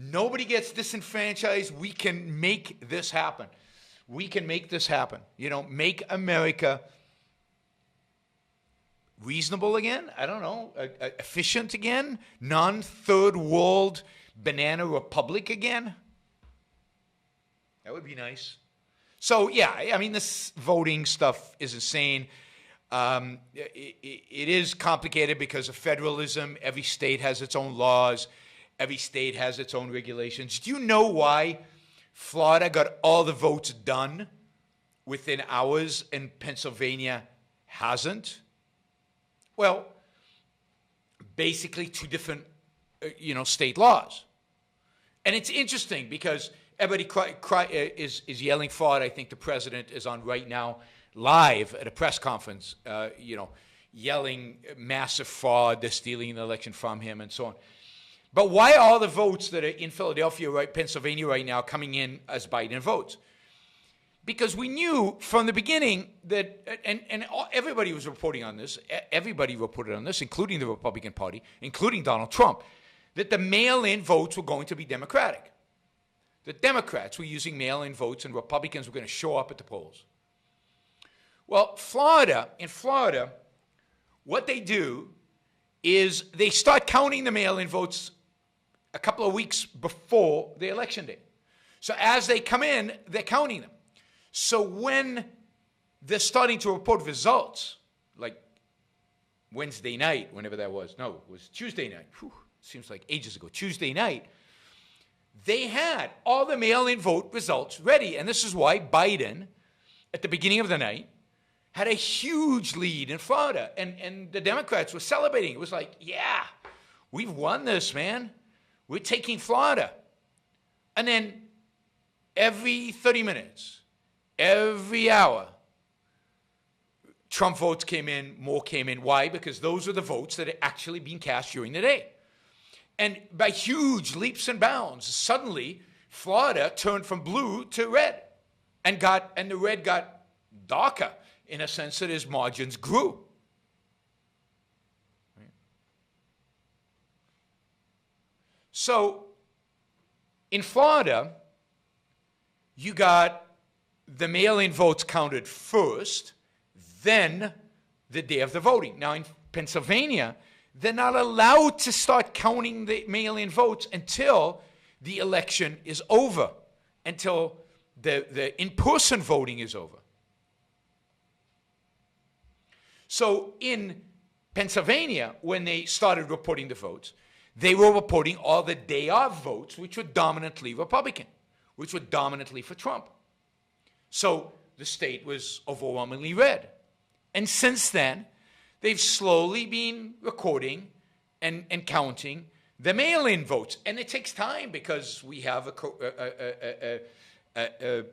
Nobody gets disenfranchised. We can make this happen. We can make this happen. Make America reasonable again. I don't know, efficient again. Non-third world banana republic again. That would be nice. So, yeah, I mean, this voting stuff is insane. It is complicated because of federalism. Every state has its own laws. Every state has its own regulations. Do you know why Florida got all the votes done within hours and Pennsylvania hasn't? Well, basically two different, state laws. And it's interesting because everybody is yelling fraud. I think the president is on right now live at a press conference, yelling massive fraud. They're stealing the election from him and so on. But why are all the votes that are in Philadelphia, Pennsylvania right now coming in as Biden votes? Because we knew from the beginning that, and everybody was reporting on this, everybody reported on this, including the Republican Party, including Donald Trump, that the mail-in votes were going to be Democratic. The Democrats were using mail-in votes and Republicans were going to show up at the polls. Well, in Florida, what they do is they start counting the mail-in votes a couple of weeks before the election day. So as they come in, they're counting them. So when they're starting to report results, like Wednesday night, whenever that was, no, it was Tuesday night. Whew, seems like ages ago. Tuesday night, they had all the mail-in vote results ready. And this is why Biden, at the beginning of the night, had a huge lead in Florida. And the Democrats were celebrating. It was like, yeah, we've won this, man. We're taking Florida. And then every 30 minutes, every hour, Trump votes came in, more came in. Why? Because those are the votes that are actually being cast during the day. And by huge leaps and bounds, suddenly Florida turned from blue to red, and the red got darker in a sense that his margins grew. Right? So in Florida, you got the mail-in votes counted first, then the day of the voting. Now in Pennsylvania, they're not allowed to start counting the mail-in votes until the election is over, until the in-person voting is over. So in Pennsylvania, when they started reporting the votes, they were reporting all the day of votes, which were dominantly Republican, which were dominantly for Trump. So the state was overwhelmingly red. And since then, they've slowly been recording and counting the mail-in votes. And it takes time because we have a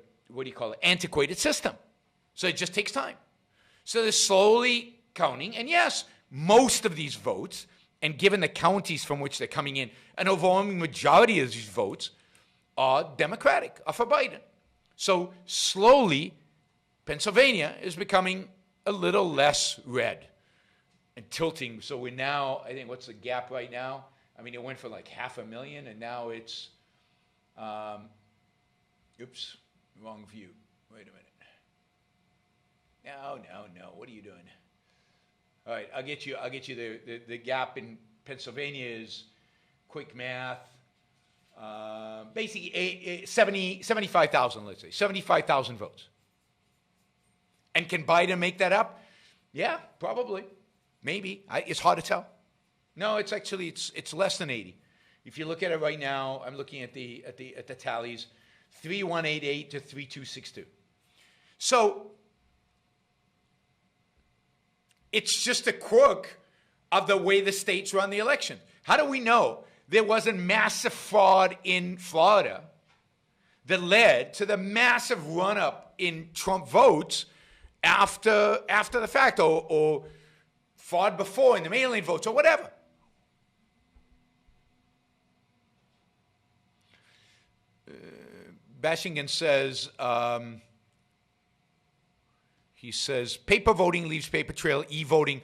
antiquated system. So it just takes time. So they're slowly counting. And yes, most of these votes, and given the counties from which they're coming in, an overwhelming majority of these votes are Democratic, are for Biden. So slowly, Pennsylvania is becoming a little less red and tilting. So we're now, I think, what's the gap right now? I mean, it went from like 500,000, and now it's, oops, wrong view. Wait a minute. No, what are you doing? All right, I'll get you the gap in Pennsylvania is, quick math, basically 75,000, let's say, 75,000 votes. And can Biden make that up? Yeah, probably. Maybe. It's hard to tell. No, it's actually, it's less than 80. If you look at it right now, I'm looking at the tallies, 3188 to 3262. So it's just a quirk of the way the states run the election. How do we know there wasn't massive fraud in Florida that led to the massive run-up in Trump votes after the fact, or fraud before in the mail-in votes, or whatever? Bashingen says, he says, paper voting leaves paper trail, e-voting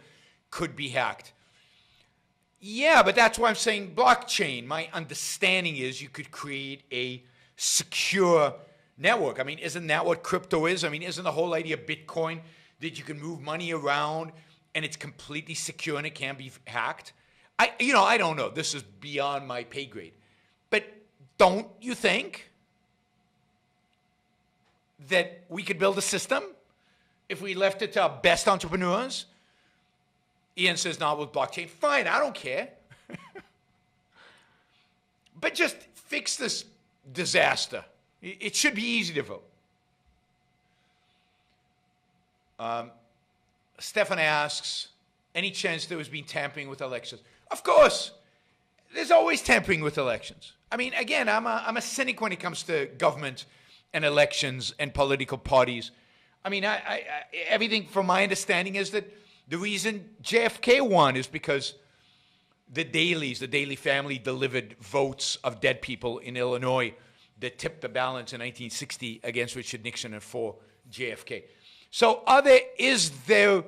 could be hacked. Yeah, but that's why I'm saying blockchain. My understanding is you could create a secure network. I mean, isn't that what crypto is? I mean, isn't the whole idea of Bitcoin that you can move money around and it's completely secure and it can't be hacked? I don't know. This is beyond my pay grade. But don't you think that we could build a system if we left it to our best entrepreneurs? Ian says, not with blockchain. Fine, I don't care. But just fix this disaster. It should be easy to vote. Stefan asks, any chance there was being tampering with elections? Of course. There's always tampering with elections. I mean, again, I'm a cynic when it comes to government and elections and political parties. I mean, everything from my understanding is that the reason JFK won is because the Daily family delivered votes of dead people in Illinois that tipped the balance in 1960 against Richard Nixon and for JFK. So is there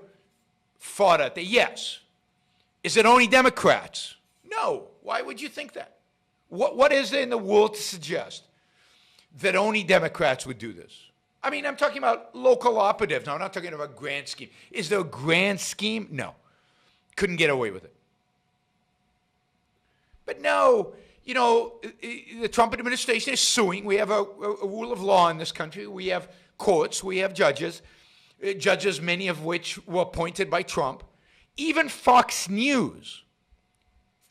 fraud out there? Yes. Is it only Democrats? No. Why would you think that? What is there in the world to suggest that only Democrats would do this? I mean, I'm talking about local operatives. Now, I'm not talking about a grand scheme. Is there a grand scheme? No. Couldn't get away with it. But no, the Trump administration is suing. We have a rule of law in this country. We have courts. We have judges, many of which were appointed by Trump. Even Fox News,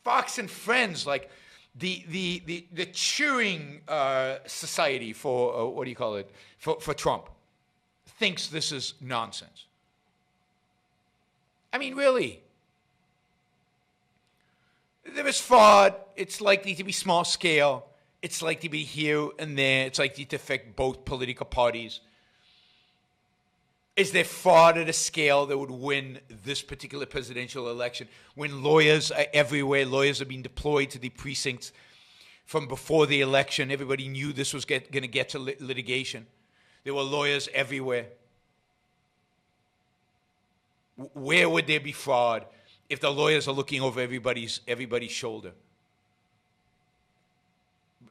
Fox and Friends, like the cheering society for, what do you call it, for Trump, thinks this is nonsense. I mean, really. There is fraud. It's likely to be small scale. It's likely to be here and there. It's likely to affect both political parties. Is there fraud at a scale that would win this particular presidential election when lawyers are everywhere? Lawyers are being deployed to the precincts from before the election. Everybody knew this was going to get to litigation. There were lawyers everywhere. Where would there be fraud if the lawyers are looking over everybody's shoulder?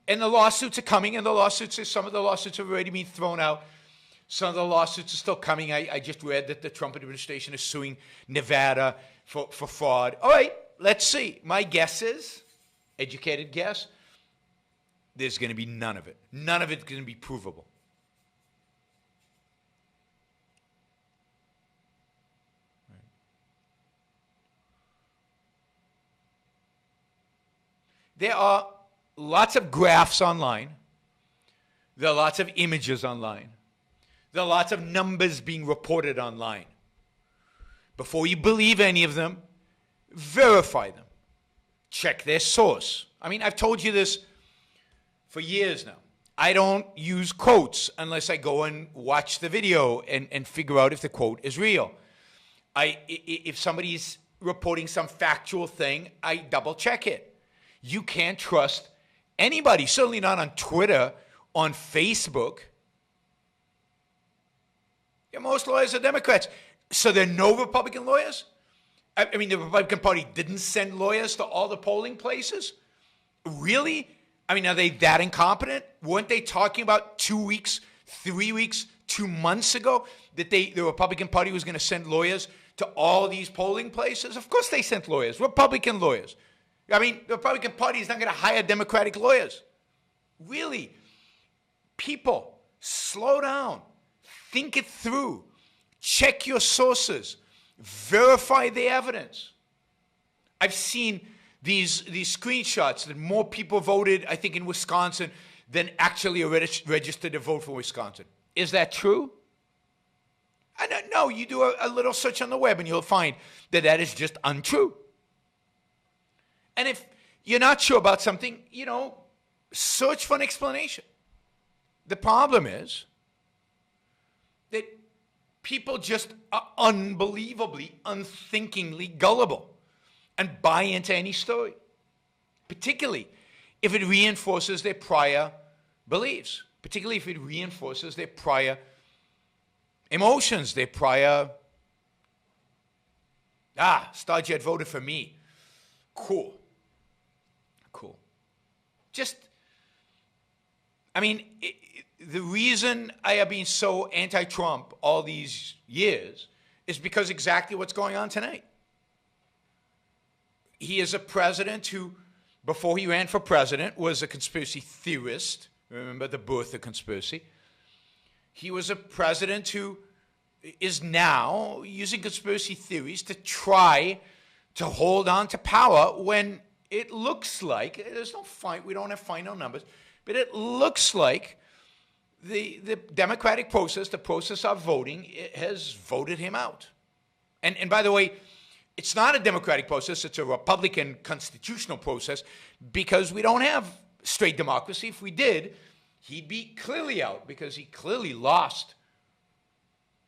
And the lawsuits are coming, and some of the lawsuits have already been thrown out. Some of the lawsuits are still coming. I just read that the Trump administration is suing Nevada for fraud. All right, let's see. My guess is, educated guess, there's going to be none of it. None of it's going to be provable. There are lots of graphs online. There are lots of images online. There are lots of numbers being reported online. Before you believe any of them, verify them. Check their source. I mean, I've told you this for years now. I don't use quotes unless I go and watch the video and figure out if the quote is real. If somebody's reporting some factual thing, I double check it. You can't trust anybody, certainly not on Twitter, on Facebook. Yeah, most lawyers are Democrats. So there are no Republican lawyers? I mean, the Republican Party didn't send lawyers to all the polling places? Really? I mean, are they that incompetent? Weren't they talking about 2 weeks, 3 weeks, 2 months ago that the Republican Party was going to send lawyers to all these polling places? Of course they sent lawyers, Republican lawyers. I mean, the Republican Party is not going to hire Democratic lawyers. Really? People, slow down. Think it through. Check your sources. Verify the evidence. I've seen these screenshots that more people voted, I think, in Wisconsin than actually are registered to vote for Wisconsin. Is that true? I don't know. You do a little search on the web and you'll find that is just untrue. And if you're not sure about something, search for an explanation. The problem is that people just are unbelievably, unthinkingly gullible and buy into any story, particularly if it reinforces their prior beliefs, particularly if it reinforces their prior emotions, their prior, Starjet voted for me. Cool. Cool. Just, I mean, the reason I have been so anti-Trump all these years is because exactly what's going on tonight. He is a president who, before he ran for president, was a conspiracy theorist. Remember the birth of conspiracy? He was a president who is now using conspiracy theories to try to hold on to power when it looks like, there's no fight, we don't have final numbers, but it looks like the democratic process, the process of voting, it has voted him out. And by the way, it's not a democratic process, it's a Republican constitutional process because we don't have straight democracy. If we did, he'd be clearly out because he clearly lost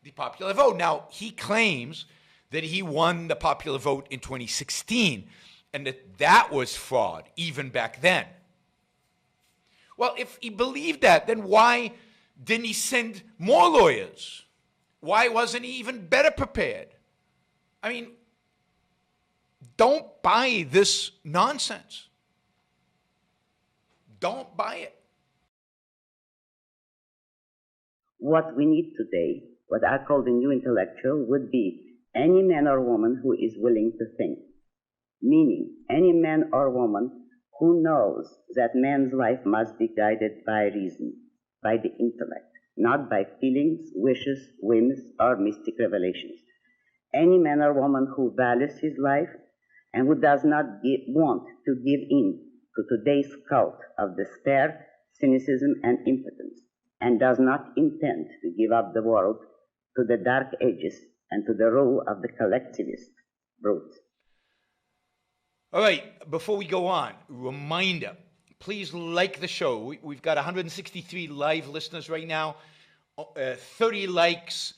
the popular vote. Now, he claims that he won the popular vote in 2016 and that was fraud even back then. Well, if he believed that, then why didn't he send more lawyers? Why wasn't he even better prepared? I mean, don't buy this nonsense. Don't buy it. What we need today, what I call the new intellectual, would be any man or woman who is willing to think. Meaning, any man or woman who knows that man's life must be guided by reason, by the intellect, not by feelings, wishes, whims, or mystic revelations. Any man or woman who values his life and who does not want to give in to today's cult of despair, cynicism, and impotence, and does not intend to give up the world to the dark ages and to the rule of the collectivist brutes. All right, before we go on, reminder, please like the show. We've got 163 live listeners right now, 30 likes.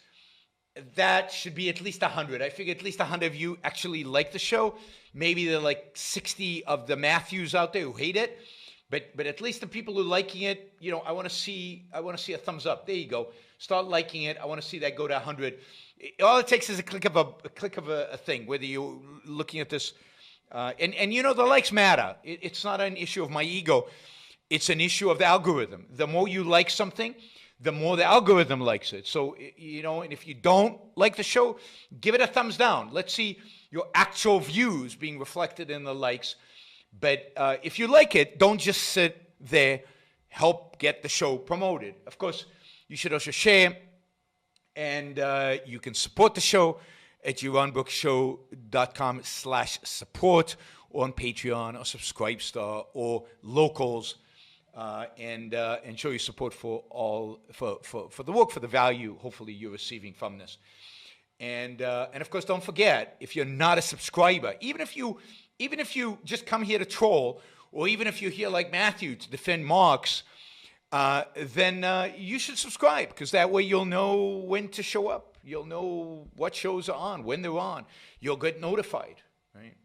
That should be at least 100. I figure at least 100 of you actually like the show. Maybe there are like 60 of the Matthews out there who hate it, but at least the people who are liking it, you know, I want to see a thumbs up. There you go. Start liking it. I want to see that go to 100. All it takes is a click of a thing. Whether you're looking at this, and you know the likes matter. It's not an issue of my ego. It's an issue of the algorithm. The more you like something, the more the algorithm likes it. So, you know, and if you don't like the show, give it a thumbs down. Let's see your actual views being reflected in the likes. But if you like it, don't just sit there. Help get the show promoted. Of course, you should also share, and you can support the show at JeronBrooksShow.com/support or on Patreon or Subscribestar or Locals. And show your support for the work, for the value, hopefully you're receiving from this. And of course, don't forget, if you're not a subscriber, even if you just come here to troll, or even if you're here like Matthew to defend Marx, then you should subscribe, because that way you'll know when to show up. You'll know what shows are on, when they're on. You'll get notified, right?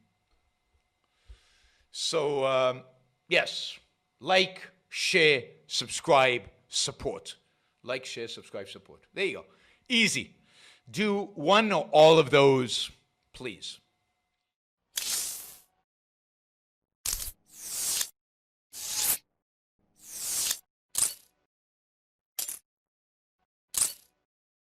So, yes, like, share, subscribe, support. Like, share, subscribe, support. There you go. Easy. Do one or all of those, please.